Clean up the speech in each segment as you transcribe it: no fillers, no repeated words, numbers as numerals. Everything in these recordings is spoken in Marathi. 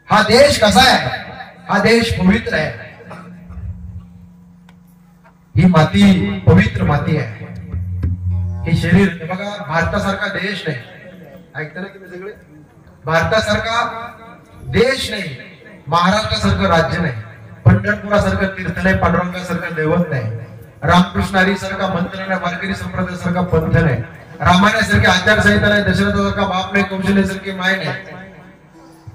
हा देश कसा आहे? हा देश पवित्र आहे. ही माती पवित्र माती आहे. हे शरीर बघा, भारतासारखा देश नाही. ऐकता ना तुम्ही सगळे? भारतासारखा देश नाही, महाराष्ट्रासारखं राज्य नाही, पंढरपुरासारखं तीर्थ नाही, पांडुरंगासारखं दैवत नाही, रामकृष्णारी सारखा मंत्र नाही, वारकरी संप्रदायासारखा पंथ नाही, रामायणासारखी आचारसंहिता नाही, दशरथासारखा बाप नाही, कौशल्यासारखी माय नाही,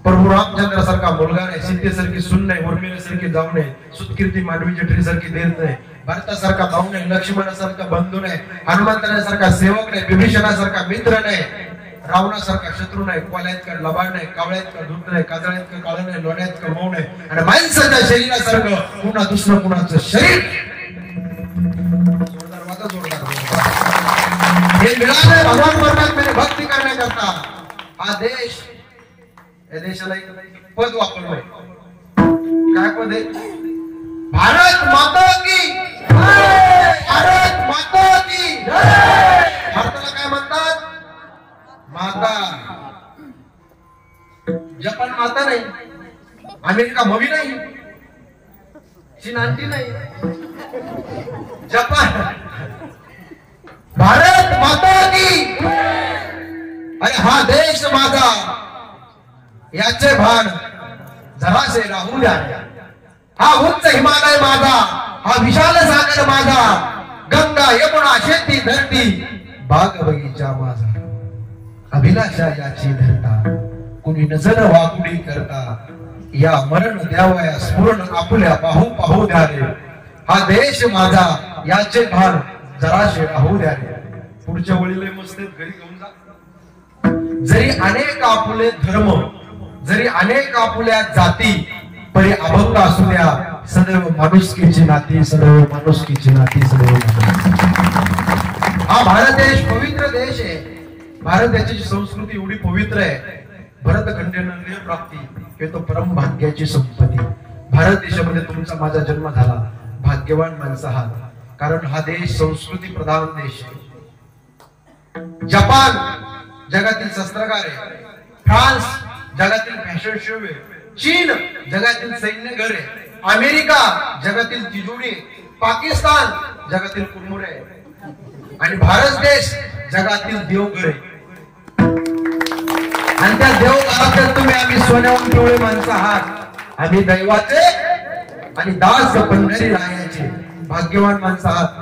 प्रभू रामचंद्रासारखा मुलगा नाही, सीतेसारखी सून नाही, उर्मिलेसारखी जाऊ नये, सुतकीर्ती मानवी जठरीसारखी देत नाही, भरतासारखा भाऊ नाही, लक्ष्मणासारखा बंधू नाही, हनुमंतासारखा सेवक नाही, विभीषणासारखा मित्र नाही, रावणासारखा शत्रू नाही, कोल्यात का लबाड नाही, कावळ्यात का धूत नाही, काजळ्यात का काळ नाही, लोण्यात का मऊ नाही, आणि माणसाच्या शरीरासारखं पुन्हा दुसरं कुणाचं शरीर. जोरदार वाचा, जोरदार. हे मिळाले भगवान परमात्म्याने भक्ती करण्याकरता. हा देश, या देशाला एक पद वापरलंय. काय पद आहे? भारत माता की जय. भारत माता की जय. भारताला काय म्हणतात? माता. जपान माता नाही, अमेरिका मवी नाही, चीन आंटी नाही, जपान. भारत माता की. अरे हा देश माझा, याचे भान जरासे राहू द्या. हा उंच हिमालय माझा, हा विशाल सागर माझा, गंगा यमुना शेती धरती बाग बगीचा माझा. अभिलाषा याची धरता, कुणी नजर वाकुडी करता, या मरण द्यावया स्फुरण आपुल्या पाहू पाहू द्या रे. हा देश माझा, याचे भान जराशे राहू द्या रे. पुढच्या वळीला मस्त घरी घेऊन जा. जरी अनेक आपुले धर्म, जरी अनेक आपुल्या जाती, परी अभंग असू द्या सदैव माणुसकीची नाती, सदैव माणुसकीची नाती, सदैव. हा भारत देश पवित्र देश आहे. भारत देशाची संस्कृती एवढी पवित्र आहे. भरतखंडेन प्राप्ती हे तो परम भाग्याची संपत्ती. भारत देशामध्ये तुमचा माझा जन्म झाला, भाग्यवान माणसं आहात, कारण हा देश संस्कृती प्रधान देश आहे. जपान जगातील शस्त्रागार आहे, फ्रान्स जगातील फॅशन शो आहे, चीन जगातील सैन्य घर आहे, अमेरिका जगातील तिजोरी, पाकिस्तान जगातील कुरमुरे आहे, आणि भारत देश जगातील देवघर आहे. आणि त्या देवघरात तुम्ही आम्ही सोन्याहून पिवळे माणसं आहात. आम्ही दैवाचे आणि दास पंढरी रायाचे भाग्यवान माणसं आहात.